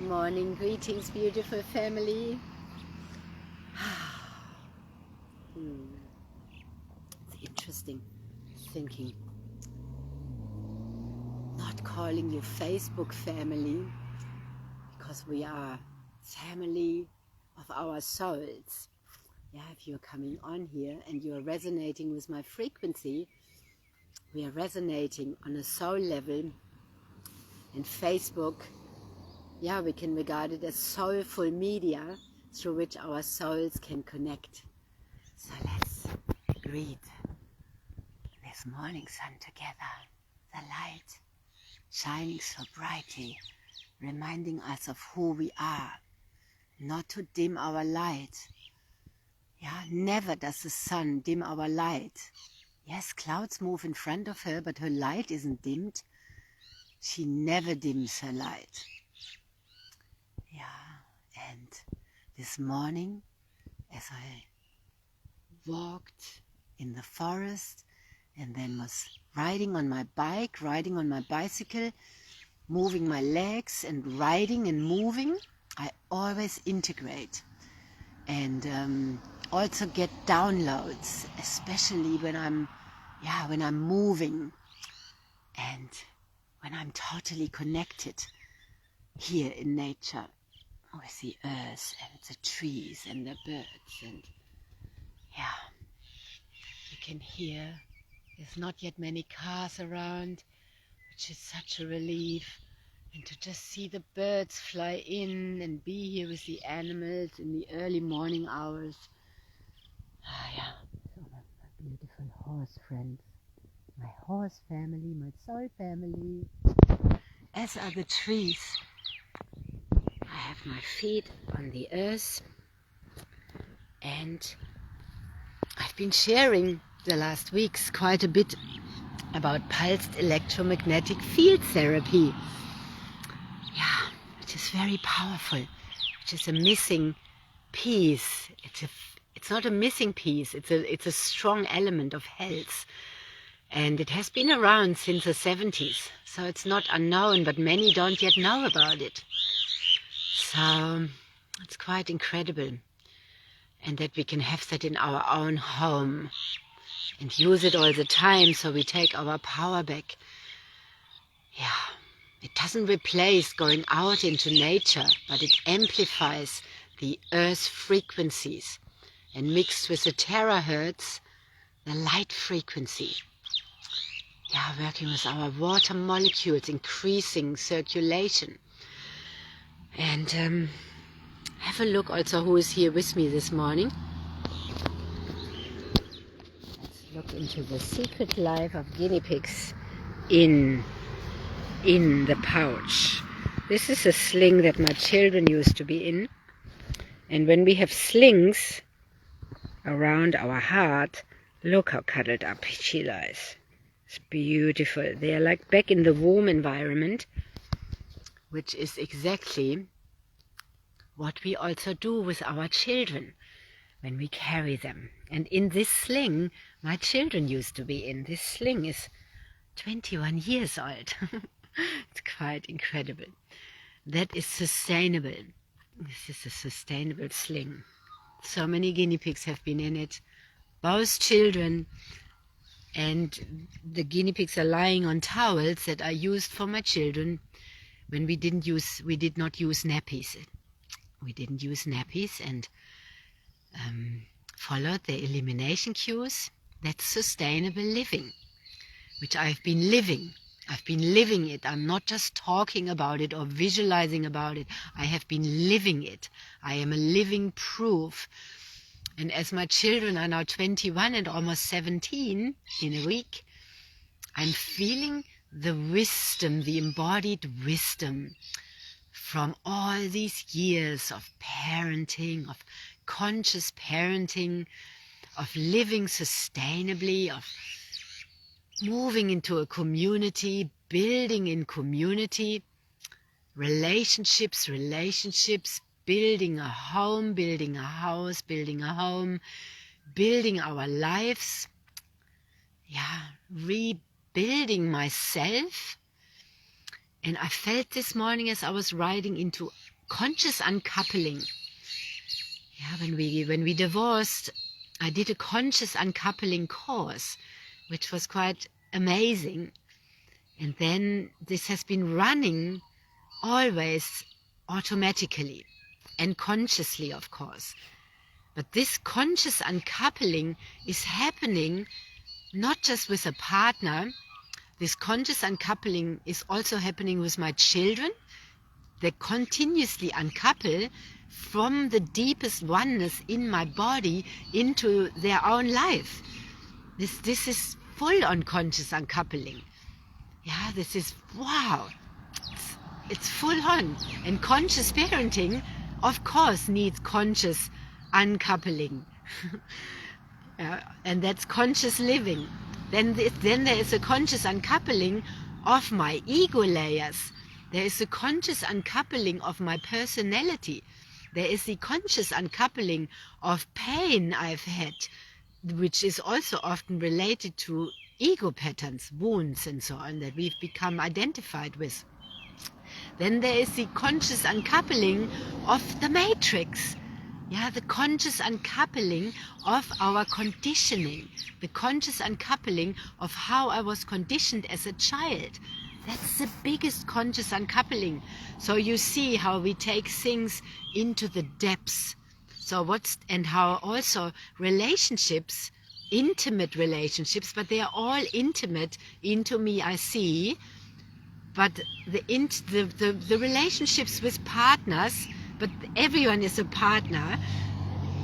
Morning greetings, beautiful family. It's interesting thinking, not calling you Facebook family, because we are family of our souls. Yeah, if you're coming on here and you're resonating with my frequency, we are resonating on a soul level. And Facebook, yeah, we can regard it as soulful media through which our souls can connect. So let's greet this morning sun together, the light shining so brightly, reminding us of who we are, not to dim our light. Yeah, never does the sun dim our light. Yes, clouds move in front of her, but her light isn't dimmed. She never dims her light. Yeah, and this morning, as I walked in the forest and then was riding on my bike, riding on my bicycle, moving my legs and riding and moving, I always integrate and also get downloads, especially when I'm moving and when I'm totally connected here in nature with the earth and the trees and the birds. And yeah, you can hear there's not yet many cars around, which is such a relief. And to just see the birds fly in and be here with the animals in the early morning hours. Yeah. So my beautiful horse friends, my horse family, my soul family, as are the trees. I have my feet on the earth, and I've been sharing the last weeks quite a bit about pulsed electromagnetic field therapy. Yeah, which is very powerful, which is a missing piece. It's not a missing piece, it's a strong element of health. And it has been around since the 70s, so it's not unknown, but many don't yet know about it. So it's quite incredible. And that we can have that in our own home and use it all the time, so we take our power back. Yeah, it doesn't replace going out into nature, but it amplifies the earth frequencies and mixed with the terahertz, the light frequency. Yeah, working with our water molecules, increasing circulation. And have a look also who is here with me this morning. Let's look into the secret life of guinea pigs in the pouch. This is a sling that my children used to be in. And when we have slings around our heart, look how cuddled up she lies. It's beautiful. They are like back in the womb environment, which is exactly what we also do with our children when we carry them. And in this sling, my children used to be in. This sling is 21 years old. It's quite incredible. That is sustainable. This is a sustainable sling. So many guinea pigs have been in it. Both children, and the guinea pigs are lying on towels that are used for my children when we did not use nappies. We didn't use nappies and followed the elimination cues. That's sustainable living, which I've been living. I've been living it. I'm not just talking about it or visualizing about it. I have been living it. I am a living proof. And as my children are now 21 and almost 17 in a week, I'm feeling the wisdom, the embodied wisdom from all these years of parenting, of conscious parenting, of living sustainably, of moving into a community, building in community, relationships, building a home, building a house, building a home, building our lives, rebuilding myself. And I felt this morning as I was riding into conscious uncoupling. Yeah, when we divorced, I did a conscious uncoupling course, which was quite amazing. And then this has been running always automatically and consciously, of course. But this conscious uncoupling is happening not just with a partner. This conscious uncoupling is also happening with my children. They continuously uncouple from the deepest oneness in my body into their own life. This is full on conscious uncoupling. Yeah, this is, wow, it's full on. And conscious parenting, of course, needs conscious uncoupling. And that's conscious living. Then there is a conscious uncoupling of my ego layers. There is a conscious uncoupling of my personality. There is the conscious uncoupling of pain I've had, which is also often related to ego patterns, wounds and so on, that we've become identified with. Then there is the conscious uncoupling of the matrix. Yeah, the conscious uncoupling of our conditioning, the conscious uncoupling of how I was conditioned as a child. That's the biggest conscious uncoupling. So you see how we take things into the depths. And how also relationships, intimate relationships, but they are all intimate into me, I see. But the relationships with partners, but everyone is a partner,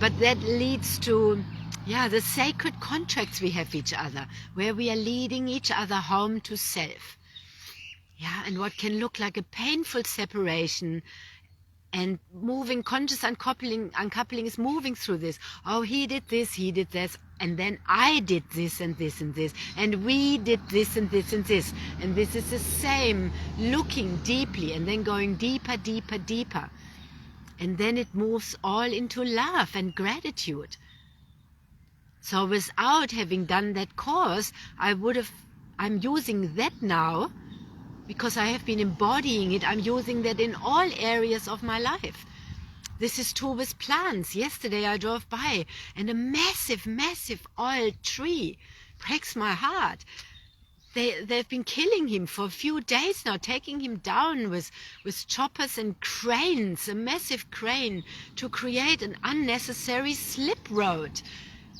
but that leads to, the sacred contracts we have with each other, where we are leading each other home to self. Yeah, and what can look like a painful separation, and moving, conscious uncoupling is moving through this. Oh, he did this, and then I did this and this and this, and we did this and this and this. And this is the same, looking deeply and then going deeper, deeper, deeper. And then it moves all into love and gratitude. So without having done that course, I'm using that now, because I have been embodying it. I'm using that in all areas of my life. This is true with plants. Yesterday I drove by and a massive, massive old tree breaks my heart. They've been killing him for a few days now, taking him down with choppers and cranes, a massive crane, to create an unnecessary slip road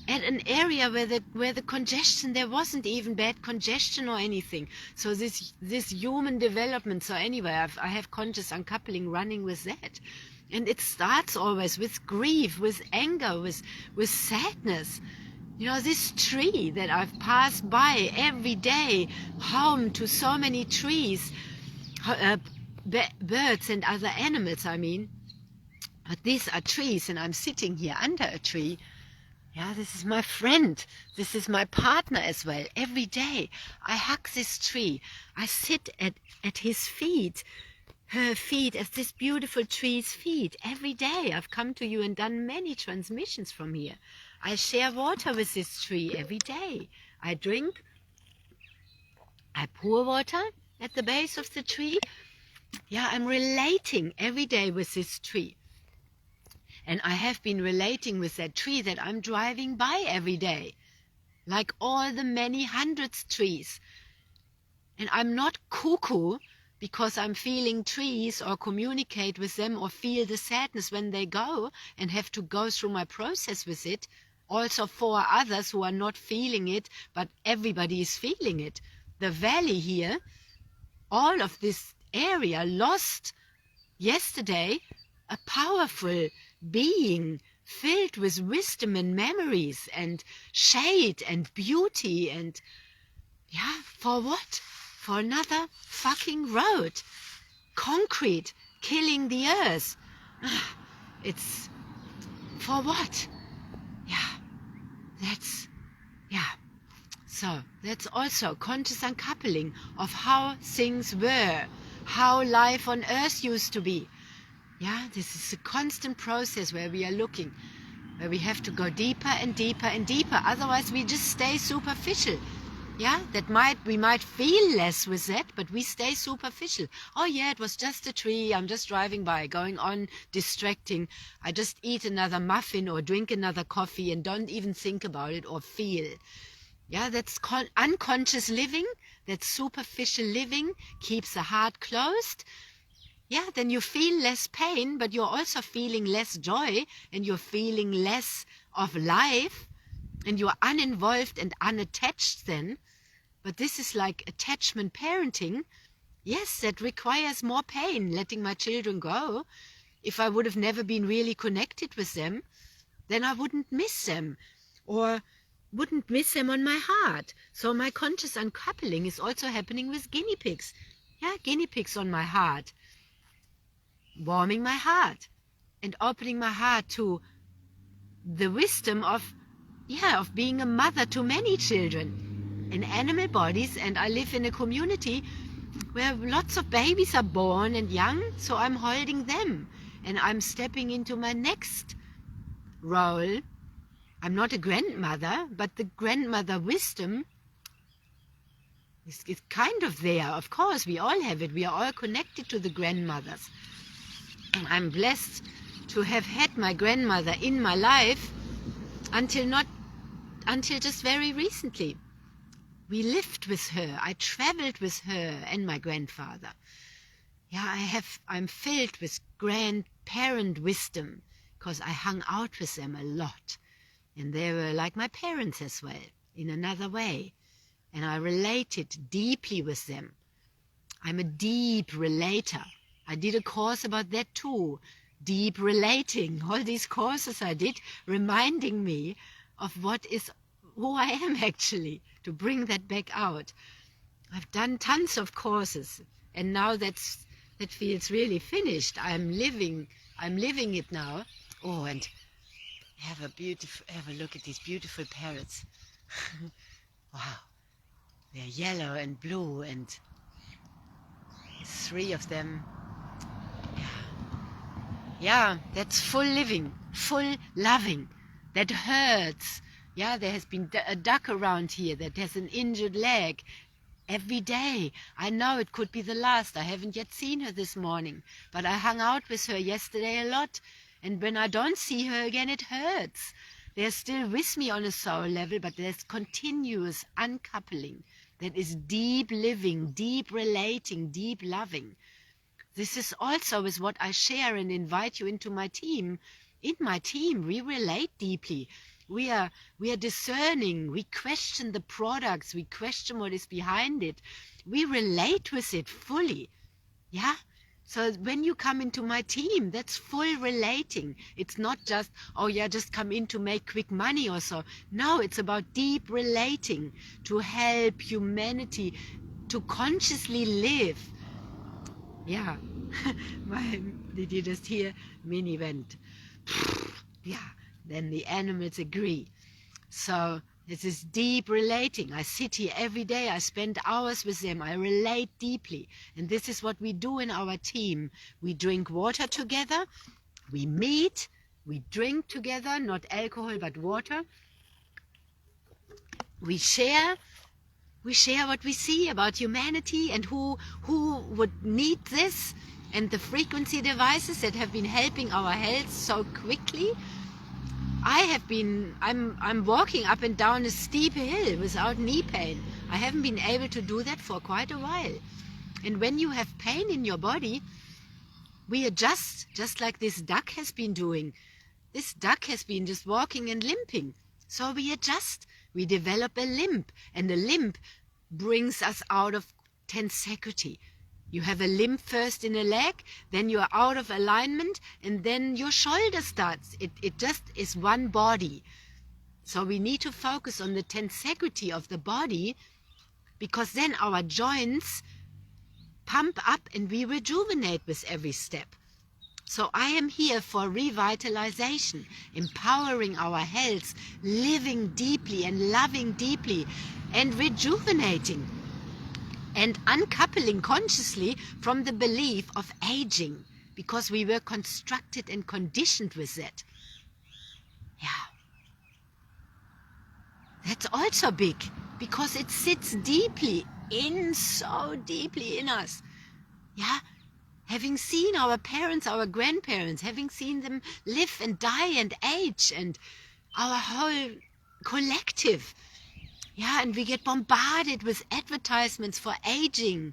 at an area where the congestion, there wasn't even bad congestion or anything. So this human development. So anyway, I have conscious uncoupling running with that. And it starts always with grief, with anger, with sadness. You know, this tree that I've passed by every day, home to so many trees, birds and other animals, I mean. But these are trees, and I'm sitting here under a tree. Yeah, this is my friend. This is my partner as well. Every day I hug this tree. I sit at his feet, her feet, as this beautiful tree's feet. Every day I've come to you and done many transmissions from here. I share water with this tree every day. I drink. I pour water at the base of the tree. Yeah, I'm relating every day with this tree. And I have been relating with that tree that I'm driving by every day, like all the many hundreds trees. And I'm not cuckoo because I'm feeling trees or communicate with them or feel the sadness when they go and have to go through my process with it. Also for others who are not feeling it, but everybody is feeling it. The valley here, all of this area lost yesterday a powerful being filled with wisdom and memories and shade and beauty. And for what? For another fucking road, concrete, killing the earth. It's for what? So that's also conscious uncoupling of how things were, how life on earth used to be. This is a constant process where we are looking, where we have to go deeper and deeper and deeper. Otherwise we just stay superficial. Yeah, we might feel less with that, but we stay superficial. Oh yeah, it was just a tree. I'm just driving by, going on, distracting. I just eat another muffin or drink another coffee and don't even think about it or feel. Yeah, that's unconscious living. That's superficial living. Keeps the heart closed. Yeah, then you feel less pain, but you're also feeling less joy, and you're feeling less of life, and you're uninvolved and unattached then. But this is like attachment parenting. Yes, that requires more pain, letting my children go. If I would have never been really connected with them, then I wouldn't miss them or wouldn't miss them on my heart. So my conscious uncoupling is also happening with guinea pigs. Yeah, guinea pigs on my heart, warming my heart and opening my heart to the wisdom of being a mother to many children in animal bodies. And I live in a community where lots of babies are born and young, so I'm holding them and I'm stepping into my next role. I'm not a grandmother, but the grandmother wisdom is kind of there. Of course, we all have it. We are all connected to the grandmothers. And I'm blessed to have had my grandmother in my life until just very recently. We lived with her. I traveled with her and my grandfather. Yeah, I'm filled with grandparent wisdom because I hung out with them a lot. And they were like my parents as well, in another way. And I related deeply with them. I'm a deep relator. I did a course about that too. Deep relating. All these courses I did reminding me of who I am actually, to bring that back out. I've done tons of courses, and now that feels really finished. I'm living it now. Oh, and have a look at these beautiful parrots. Wow. They're yellow and blue, and 3 of them. Yeah, that's full living, full loving. That hurts. Yeah, there has been a duck around here that has an injured leg. Every day. I know it could be the last. I haven't yet seen her this morning, but I hung out with her yesterday a lot, and when I don't see her again, it hurts. They're still with me on a soul level, but there's continuous uncoupling. That is deep living, deep relating, deep loving. This is also is what I share and invite you into my team. In my team, we relate deeply. We are discerning. We question the products. We question what is behind it. We relate with it fully. Yeah? So when you come into my team, that's full relating. It's not just, oh yeah, just come in to make quick money or so. No, it's about deep relating to help humanity to consciously live. Yeah. Did you just hear? Mini went. Yeah. Then the animals agree. So this is deep relating. I sit here every day. I spend hours with them. I relate deeply. And this is what we do in our team. We drink water together. We meet. We drink together, not alcohol, but water. We share what we see about humanity and who would need this, and the frequency devices that have been helping our health so quickly. I'm walking up and down a steep hill without knee pain. I haven't been able to do that for quite a while. And when you have pain in your body, we adjust, just like this duck has been doing. This duck has been just walking and limping. So we adjust. We develop a limp, and a limp brings us out of tensequity. You have a limp first in a leg, then you are out of alignment, and then your shoulder starts. It just is one body. So we need to focus on the tensequity of the body, because then our joints pump up and we rejuvenate with every step. So I am here for revitalization, empowering our health, living deeply and loving deeply and rejuvenating and uncoupling consciously from the belief of aging, because we were constructed and conditioned with that. Yeah. That's also big, because it sits deeply in, so deeply in us. Yeah, having seen our parents, our grandparents, having seen them live and die and age, and our whole collective. Yeah, and we get bombarded with advertisements for aging.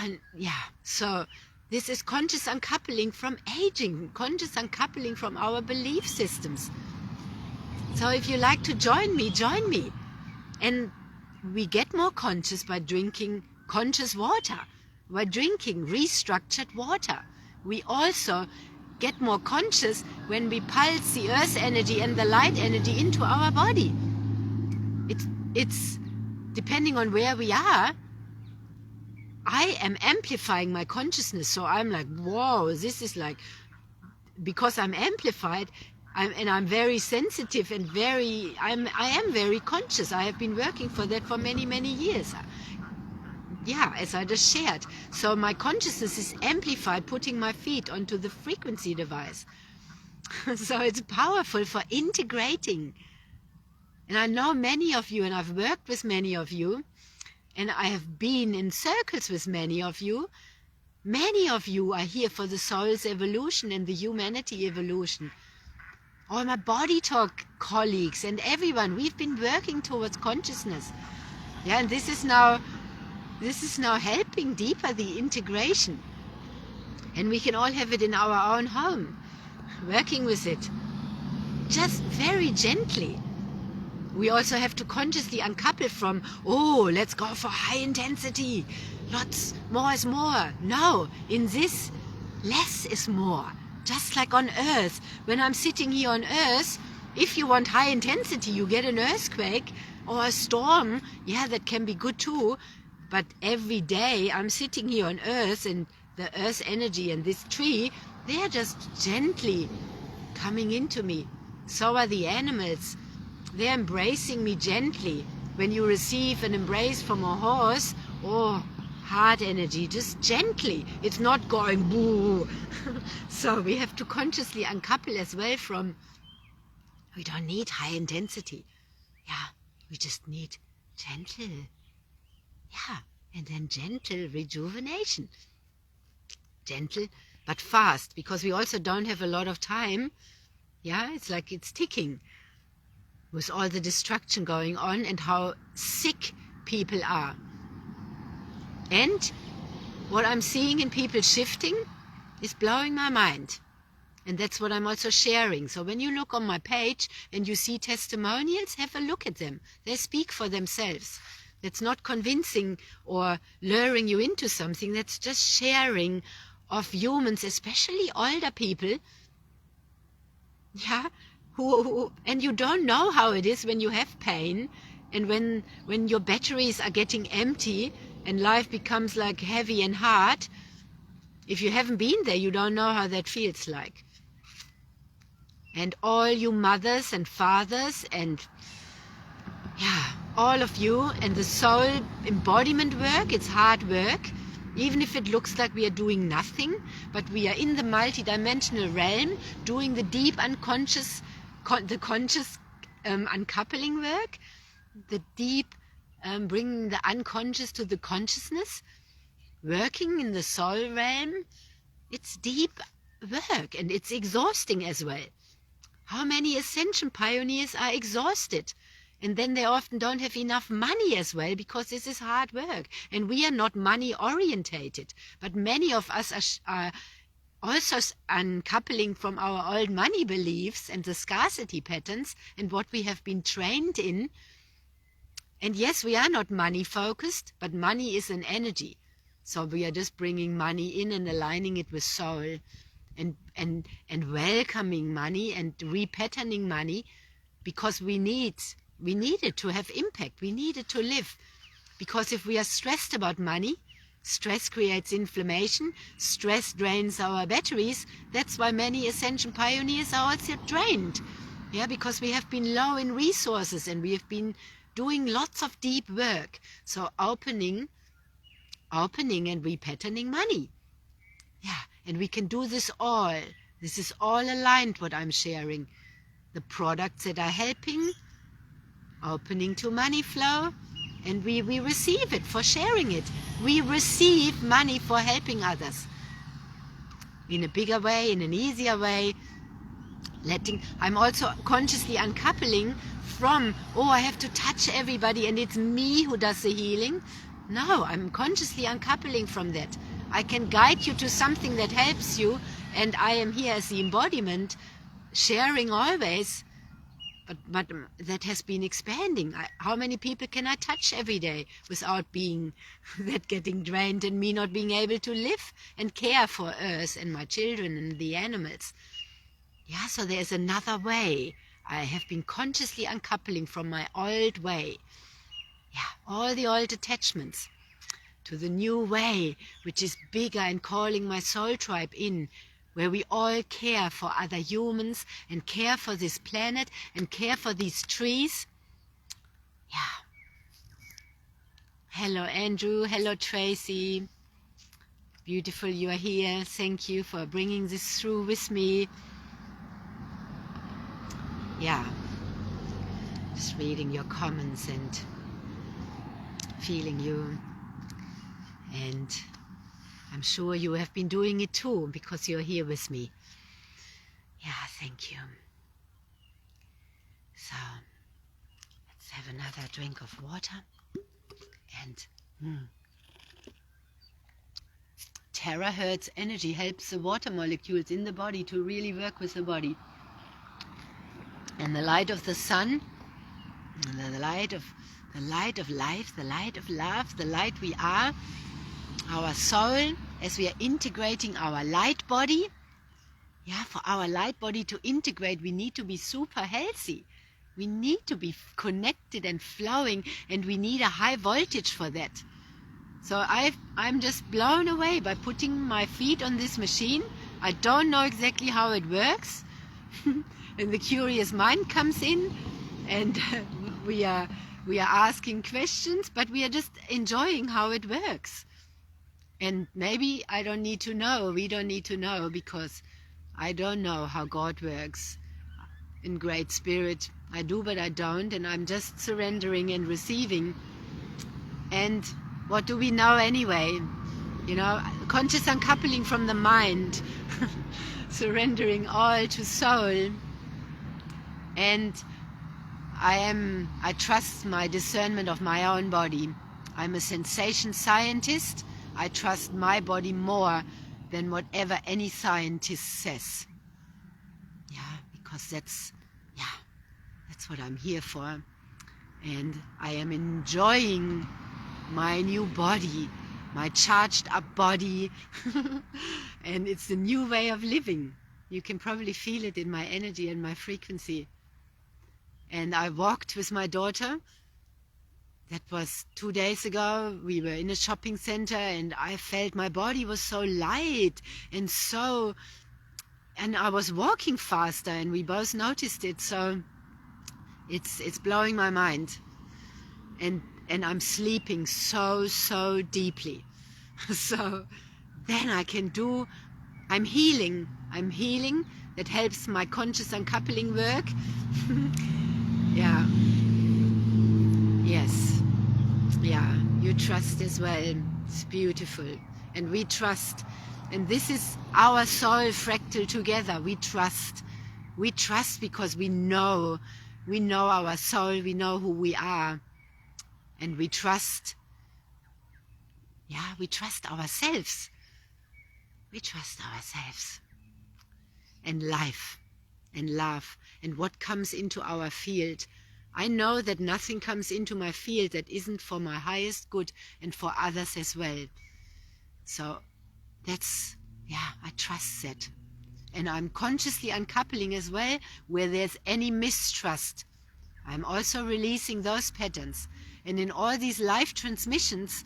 And yeah, so this is conscious uncoupling from aging, conscious uncoupling from our belief systems. So if you like to join me, join me. And we get more conscious by drinking conscious water, by drinking restructured water. We also get more conscious when we pulse the earth energy and the light energy into our body. It's depending on where we are, I am amplifying my consciousness. So I'm like, whoa, this is like, because I'm amplified, I'm very sensitive and I am very conscious. I have been working for that for many, many years. Yeah, as I just shared. So my consciousness is amplified, putting my feet onto the frequency device. So it's powerful for integrating. And I know many of you, and I've worked with many of you, and I have been in circles with many of you. Many of you are here for the soul's evolution and the humanity evolution. All my body talk colleagues and everyone, we've been working towards consciousness. Yeah, and this is now helping deeper the integration. And we can all have it in our own home, working with it, just very gently. We also have to consciously uncouple from, oh, let's go for high intensity. Lots more is more. No, in this, less is more. Just like on Earth. When I'm sitting here on Earth, if you want high intensity, you get an earthquake or a storm. Yeah, that can be good too. But every day I'm sitting here on Earth, and the Earth energy and this tree, they are just gently coming into me. So are the animals. They're embracing me gently. When you receive an embrace from a horse, or heart energy, just gently. It's not going boo. So we have to consciously uncouple as well from, we don't need high intensity. Yeah, we just need gentle. Yeah, and then gentle rejuvenation. Gentle, but fast, because we also don't have a lot of time. Yeah, it's like it's ticking with all the destruction going on and how sick people are. And what I'm seeing in people shifting is blowing my mind. And that's what I'm also sharing. So when you look on my page and you see testimonials, have a look at them. They speak for themselves. That's not convincing or luring you into something. That's just sharing of humans, especially older people. Yeah, and you don't know how it is when you have pain, and when your batteries are getting empty and life becomes like heavy and hard. If you haven't been there, you don't know how that feels like. And all you mothers and fathers and all of you, and the soul embodiment work, it's hard work. Even if it looks like we are doing nothing, but we are in the multidimensional realm doing the deep unconscious, the conscious uncoupling work, the deep bringing the unconscious to the consciousness, working in the soul realm. It's deep work, and it's exhausting as well. How many ascension pioneers are exhausted? And then they often don't have enough money as well, because this is hard work. And we are not money orientated. But many of us are also uncoupling from our old money beliefs and the scarcity patterns and what we have been trained in. And yes, we are not money focused, but money is an energy. So we are just bringing money in and aligning it with soul, and welcoming money and repatterning money, because we need it to have impact. We need it to live. Because if we are stressed about money, stress creates inflammation, stress drains our batteries. That's why many ascension pioneers are also drained. Yeah, because we have been low in resources and we have been doing lots of deep work. So opening and repatterning money. Yeah, and we can do this all. This is all aligned, what I'm sharing. The products that are helping, opening to money flow, and we receive it for sharing it. We receive money for helping others in a bigger way, in an easier way. I'm also consciously uncoupling from, I have to touch everybody and it's me who does the healing. No, I'm consciously uncoupling from that. I can guide you to something that helps you, and I am here as the embodiment, sharing always, but that has been expanding. How many people can I touch every day without being that getting drained and me not being able to live and care for Earth and my children and the animals? Yeah, so there's another way. I have been consciously uncoupling from my old way. Yeah, all the old attachments to the new way, which is bigger, and calling my soul tribe in, where we all care for other humans and care for this planet and care for these trees. Yeah. Hello, Andrew. Hello, Tracy. Beautiful you are here. Thank you for bringing this through with me. Yeah. Just reading your comments and feeling you. And I'm sure you have been doing it too, because you're here with me. Yeah, thank you. So, let's have another drink of water. And terahertz energy helps the water molecules in the body to really work with the body. And the light of the sun, the light of life, the light of love, the light we are, our soul, as we are integrating our light body. Yeah, for our light body to integrate, we need to be super healthy. We need to be connected and flowing, and we need a high voltage for that. So I'm just blown away by putting my feet on this machine. I don't know exactly how it works. And the curious mind comes in, and we are asking questions, but we are just enjoying how it works. And maybe I don't need to know, we don't need to know, because I don't know how God works in Great Spirit. I do, but I don't, and I'm just surrendering and receiving. And what do we know anyway? You know, conscious uncoupling from the mind, surrendering all to soul. And I trust my discernment of my own body. I'm a sensation scientist. I trust my body more than whatever any scientist says. Yeah, because that's what I'm here for. And I am enjoying my new body, my charged up body. And it's a new way of living. You can probably feel it in my energy and my frequency. And I walked with my daughter. That was 2 days ago. We were in a shopping center, and I felt my body was so light and I was walking faster, and we both noticed it. So it's blowing my mind. And I'm sleeping so deeply. So then I'm healing. That helps my conscious uncoupling work. Yeah. Yes. Yeah. You trust as well. It's beautiful. And we trust. And this is our soul fractal together. We trust. We trust because we know our soul. We know who we are. And we trust. Yeah, we trust ourselves. We trust ourselves. And life. And love. And what comes into our field. I know that nothing comes into my field that isn't for my highest good and for others as well. So I trust that. And I'm consciously uncoupling as well where there's any mistrust. I'm also releasing those patterns. And in all these live transmissions,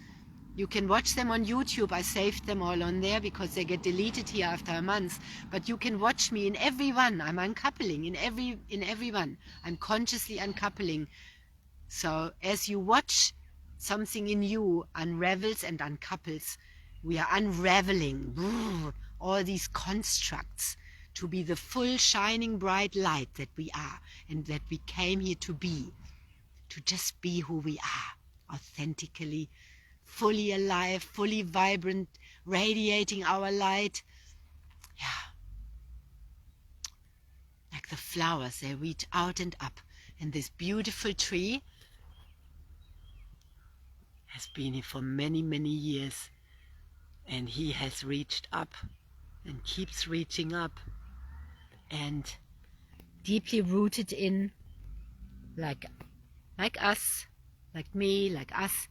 you can watch them on YouTube. I saved them all on there because they get deleted here after a month. But you can watch me in every one. I'm uncoupling in every one. I'm consciously uncoupling. So as you watch, something in you unravels and uncouples. We are unraveling all these constructs to be the full shining bright light that we are and that we came here to be to just be who we are, authentically, fully alive, fully vibrant, radiating our light. Yeah. Like the flowers, they reach out and up. And this beautiful tree has been here for many, many years. And he has reached up and keeps reaching up. And deeply rooted in, like us, like me, like us,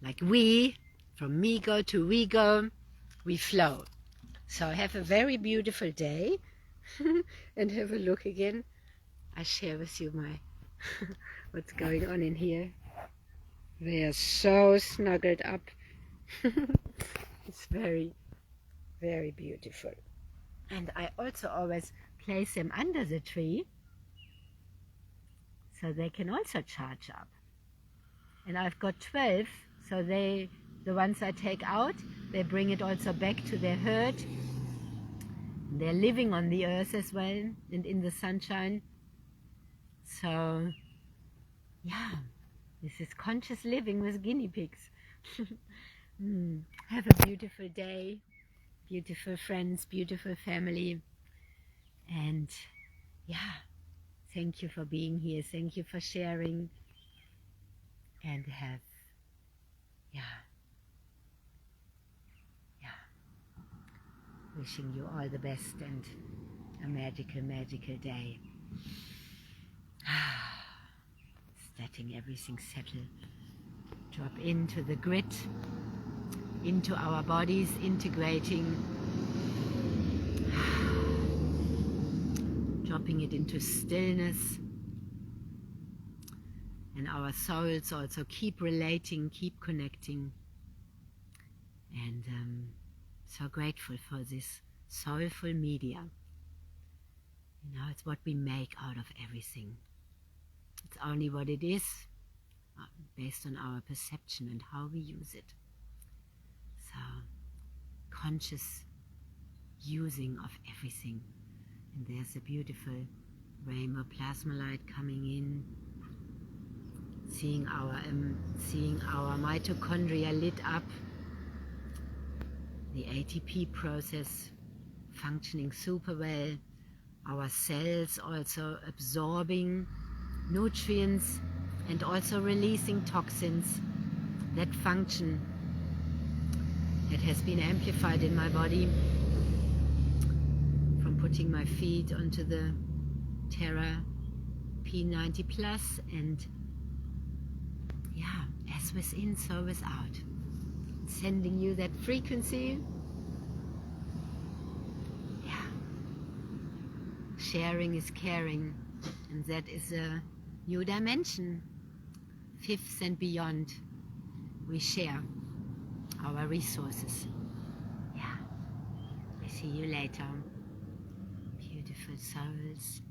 like we, from me go to we go, we flow. So have a very beautiful day. And have a look again. I share with you my what's going on in here. They are so snuggled up. It's very, very beautiful. And I also always place them under the tree so they can also charge up. And I've got 12, so the ones I take out, they bring it also back to their herd. They're living on the earth as well and in the sunshine. So, yeah, this is conscious living with guinea pigs. Have a beautiful day, beautiful friends, beautiful family. And yeah, thank you for being here. Thank you for sharing. And have, wishing you all the best and a magical, magical day. Letting everything settle. Drop into the grit, into our bodies, integrating. Dropping it into stillness. And our souls also keep relating, keep connecting. And so grateful for this soulful media. You know, it's what we make out of everything. It's only what it is, based on our perception and how we use it. So, conscious using of everything. And there's a beautiful rainbow plasma light coming in. Seeing our mitochondria lit up. The ATP process functioning super well. Our cells also absorbing nutrients and also releasing toxins. That function that has been amplified in my body from putting my feet onto the Terra P90 Plus, and as within, so without. Sending you that frequency. Sharing is caring, and that is a new dimension. Fifth and beyond, we share our resources. I see you later. Beautiful souls.